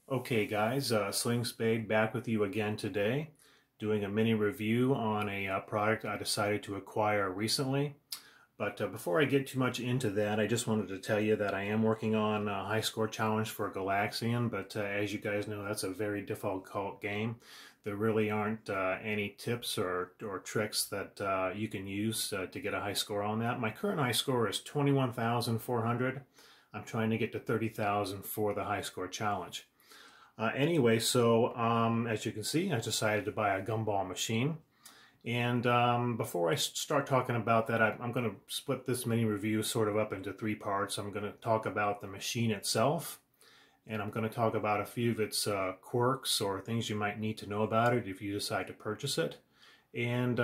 Okay guys, Sling Spade back with you again today, doing a mini review on a product I decided to acquire recently. But before I get too much into that, I just wanted to tell you that I am working on a high score challenge for Galaxian, but as you guys know, that's a very difficult game. There really aren't any tips or tricks that you can use to get a high score on that. My current high score is 21,400. I'm trying to get to 30,000 for the high score challenge. Anyway, so as you can see, I decided to buy a gumball machine. And before I start talking about that, I'm going to split this mini review sort of up into three parts. I'm going to talk about the machine itself, and I'm going to talk about a few of its quirks or things you might need to know about it if you decide to purchase it. And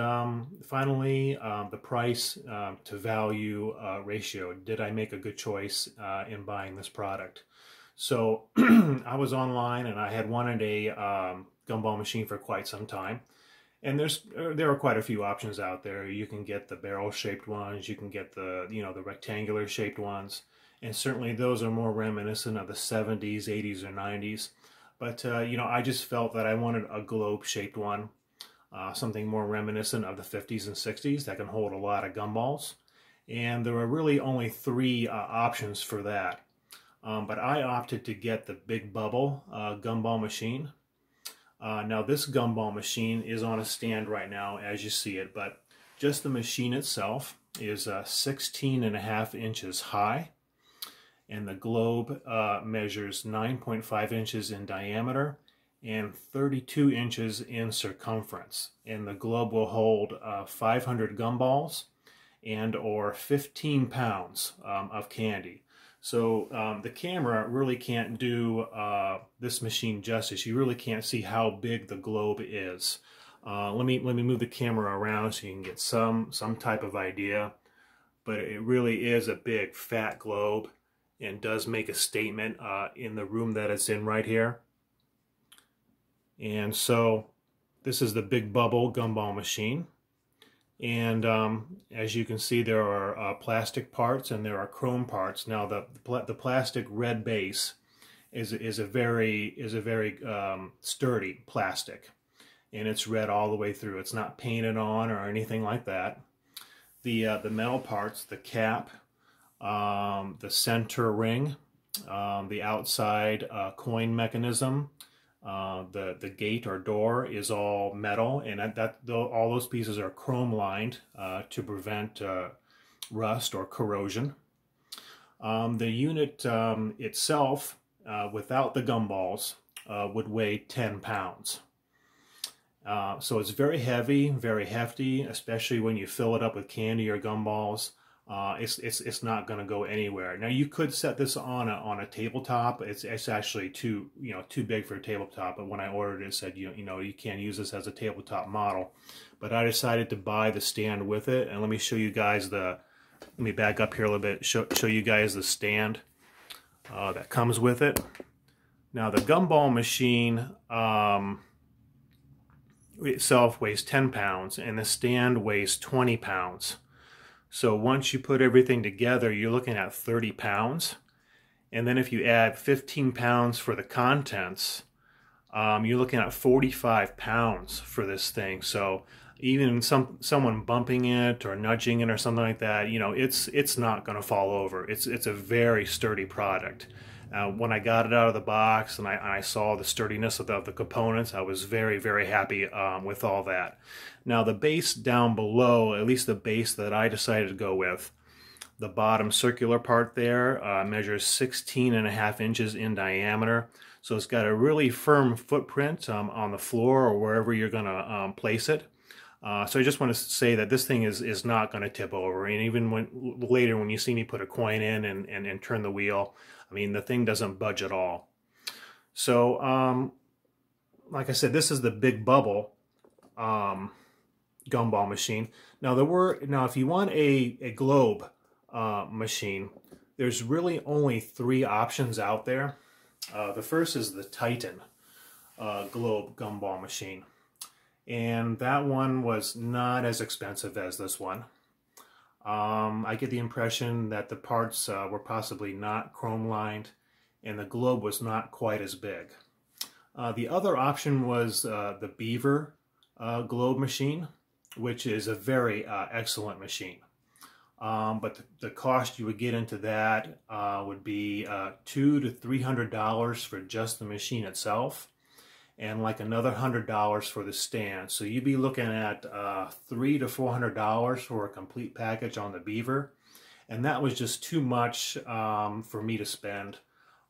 finally, the price to value ratio. Did I make a good choice in buying this product? So I was online and I had wanted a gumball machine for quite some time. And there are quite a few options out there. You can get the barrel-shaped ones, you can get the the rectangular-shaped ones, and certainly those are more reminiscent of the 70s, 80s, or 90s. But I just felt that I wanted a globe-shaped one, something more reminiscent of the 50s and 60s that can hold a lot of gumballs. And there are really only three options for that. But I opted to get the Big Bubble Gumball machine. Now this gumball machine is on a stand right now as you see it, but just the machine itself is 16.5 inches high, and the globe measures 9.5 inches in diameter and 32 inches in circumference. And the globe will hold 500 gumballs and or 15 pounds of candy. So the camera really can't do this machine justice. You really can't see how big the globe is. Let me move the camera around so you can get some type of idea. But it really is a big fat globe and does make a statement in the room that it's in right here. And so this is the Big Bubble Gumball machine. And as you can see, there are plastic parts and there are chrome parts. Now the plastic red base is a very sturdy plastic, and it's red all the way through. It's not painted on or anything like that. The metal parts, the cap, the center ring, the outside coin mechanism, the gate or door is all metal, and all those pieces are chrome lined to prevent rust or corrosion. The unit itself, without the gumballs, would weigh 10 pounds. So it's very heavy, very hefty, especially when you fill it up with candy or gumballs. It's not going to go anywhere. Now you could set this on a tabletop. It's actually too big for a tabletop. But when I ordered it, said you can't use this as a tabletop model. But I decided to buy the stand with it, and let me show you guys let me back up here a little bit. Show you guys the stand that comes with it. Now the gumball machine itself weighs 10 pounds, and the stand weighs 20 pounds. So once you put everything together, you're looking at 30 pounds. And then if you add 15 pounds for the contents, you're looking at 45 pounds for this thing. So even someone bumping it or nudging it or something like that, it's not going to fall over. It's a very sturdy product. When I got it out of the box and I saw the sturdiness of the components, I was very, very happy with all that. Now the base down below, at least the base that I decided to go with, the bottom circular part there measures 16.5 inches in diameter. So it's got a really firm footprint on the floor or wherever you're going to place it. So I just want to say that this thing is not going to tip over. And even later when you see me put a coin in and turn the wheel, I mean, the thing doesn't budge at all. So, like I said, this is the Big Bubble gumball machine. Now, if you want a globe machine, there's really only three options out there. The first is the Titan globe gumball machine. And that one was not as expensive as this one. I get the impression that the parts were possibly not chrome lined, and the globe was not quite as big. The other option was the Beaver globe machine, which is a very excellent machine. But the cost you would get into that would be $200 to $300 for just the machine itself, and like another $100 for the stand. So you'd be looking at $300 to $400 for a complete package on the Beaver, and that was just too much for me to spend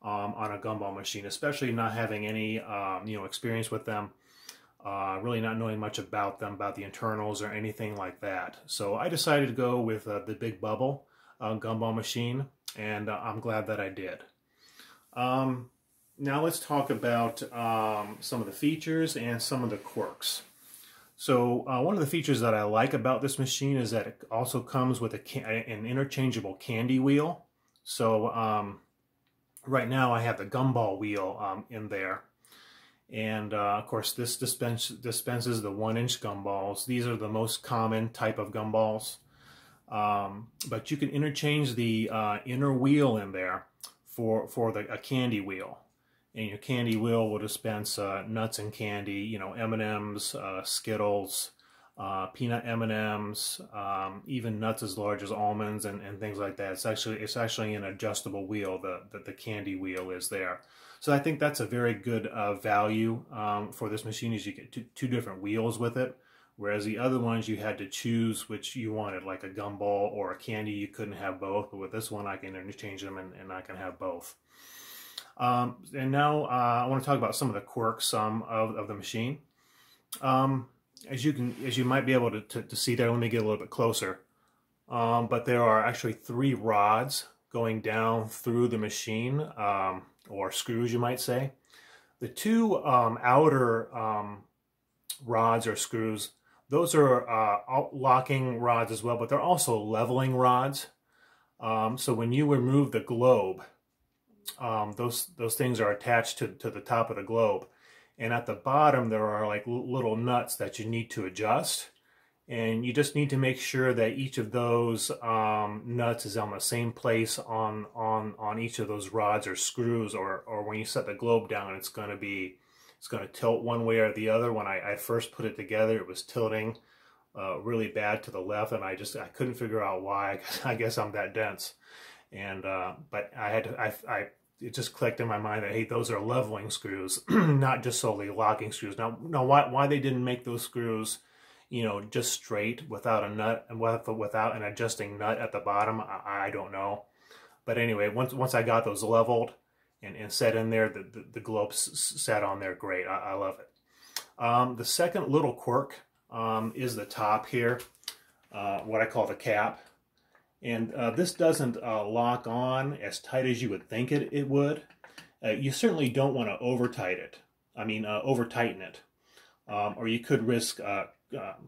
on a gumball machine, especially not having any experience with them. Really not knowing much about them, about the internals or anything like that. So I decided to go with the Big Bubble gumball machine, and I'm glad that I did. Now let's talk about some of the features and some of the quirks. So one of the features that I like about this machine is that it also comes with an interchangeable candy wheel. So right now I have the gumball wheel in there. And of course this dispenses the 1-inch gumballs. These are the most common type of gumballs. But you can interchange the inner wheel in there for a candy wheel. And your candy wheel will dispense nuts and candy, M&Ms, Skittles, peanut M&Ms, even nuts as large as almonds and things like that. It's actually an adjustable wheel. The candy wheel is there. So I think that's a very good value for this machine, is you get two different wheels with it, whereas the other ones you had to choose which you wanted, like a gumball or a candy. You couldn't have both, but with this one I can interchange them and I can have both. And now I want to talk about some of the quirks of the machine. As you might be able to see there, let me get a little bit closer. But there are actually 3 rods going down through the machine, or screws you might say. The 2 outer rods or screws, those are locking rods as well, but they're also leveling rods. So when you remove the globe, those things are attached to the top of the globe, and at the bottom there are like little nuts that you need to adjust, and you just need to make sure that each of those nuts is on the same place on each of those rods or screws, or when you set the globe down, it's going to tilt one way or the other. When I first put it together, it was tilting really bad to the left, and I couldn't figure out why. I guess I'm that dense. And but it just clicked in my mind that, hey, those are leveling screws, not just solely locking screws. Now why they didn't make those screws, just straight without a nut and without an adjusting nut at the bottom, I don't know. But anyway, once I got those leveled and set in there, the globe sat on there great. I love it. The second little quirk is the top here, what I call the cap. And this doesn't lock on as tight as you would think it would. You certainly don't want to over-tighten it. Or you could risk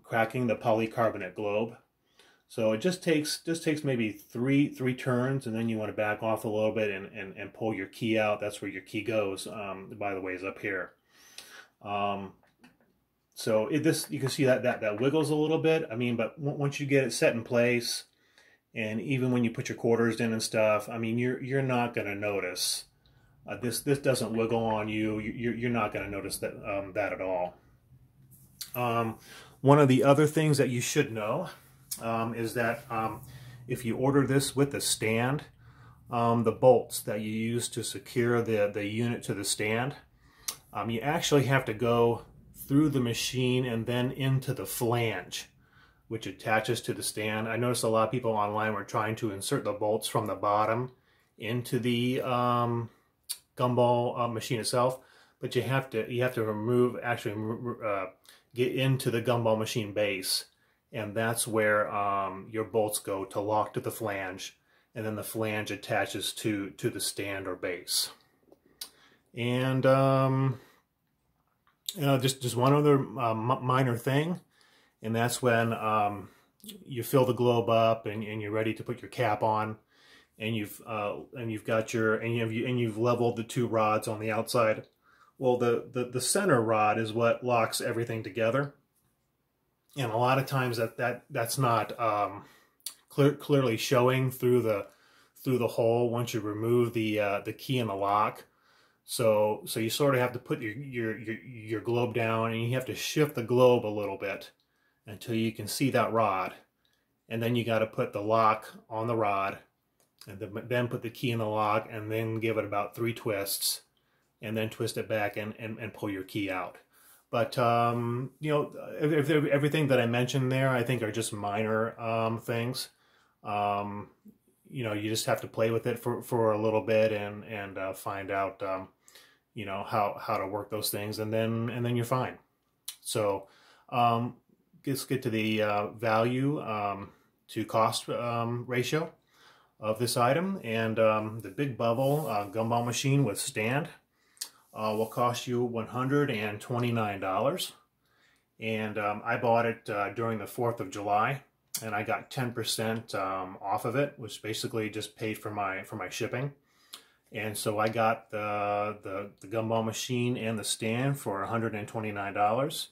cracking the polycarbonate globe. So it just takes maybe three turns, and then you want to back off a little bit and pull your key out. That's where your key goes, by the way, is up here. So you can see that wiggles a little bit. But once you get it set in place, and even when you put your quarters in and stuff, you're not going to notice. This doesn't wiggle on you. You're not going to notice that at all. One of the other things that you should know is that if you order this with the stand, the bolts that you use to secure the unit to the stand, you actually have to go through the machine and then into the flange, which attaches to the stand. I noticed a lot of people online were trying to insert the bolts from the bottom into the gumball machine itself, but you have to get into the gumball machine base, and that's where your bolts go to lock to the flange, and then the flange attaches to the stand or base. And just one other minor thing. And that's when you fill the globe up and you're ready to put your cap on, and you've leveled the 2 rods on the outside. Well, the center rod is what locks everything together, and a lot of times that's not clearly showing through the hole once you remove the key in the lock. So you sort of have to put your globe down, and you have to shift the globe a little bit until you can see that rod. And then you got to put the lock on the rod, and then put the key in the lock, and then give it about 3 twists, and then twist it back and pull your key out. But you know, everything that I mentioned there, I think, are just minor things. You know, you just have to play with it for a little bit and find out you know, how to work those things, and then you're fine. So let's get to the value to cost ratio of this item. And the Big Bubble Gumball machine with stand will cost you $129. And I bought it during the 4th of July, and I got 10% off of it, which basically just paid for my shipping. And so I got the gumball machine and the stand for $129.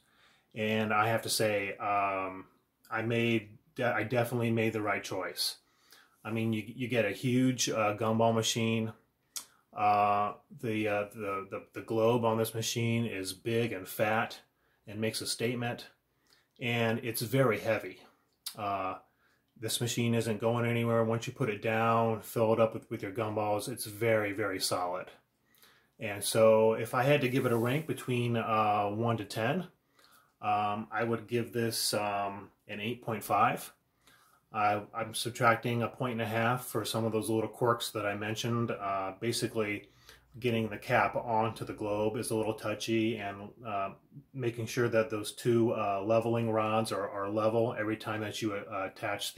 And I have to say, I definitely made the right choice. I mean, you get a huge gumball machine. The globe on this machine is big and fat and makes a statement, and it's very heavy. This machine isn't going anywhere. Once you put it down, fill it up with your gumballs, it's very, very solid. And so if I had to give it a rank between 1 to 10, I would give this an 8.5. I'm subtracting a 1.5 for some of those little quirks that I mentioned. Basically, getting the cap onto the globe is a little touchy, and making sure that those 2 leveling rods are level every time that you attach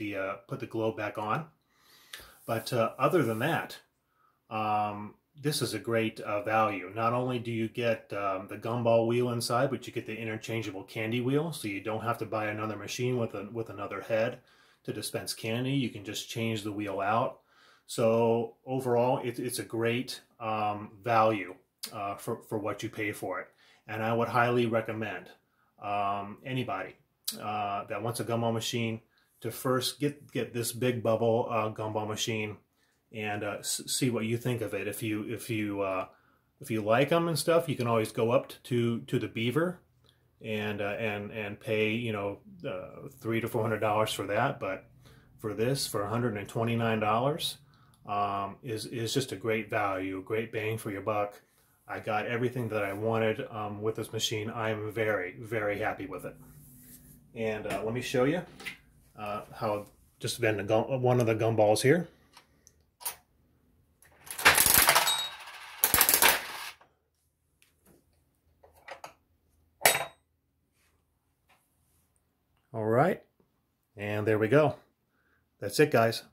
put the globe back on. But other than that, this is a great value. Not only do you get the gumball wheel inside, but you get the interchangeable candy wheel, so you don't have to buy another machine with another head to dispense candy. You can just change the wheel out. So overall, it's a great value for what you pay for it. And I would highly recommend anybody that wants a gumball machine to first get this Big Bubble gumball machine, and see what you think of it. If you like them and stuff, you can always go up to the Beaver and pay, you know, $300 to $400 for that. But for this, for $129, is just a great value, great bang for your buck. I got everything that I wanted with this machine. I'm very, very happy with it. And let me show you how just bend one of the gumballs here. All right, and there we go. That's it, guys.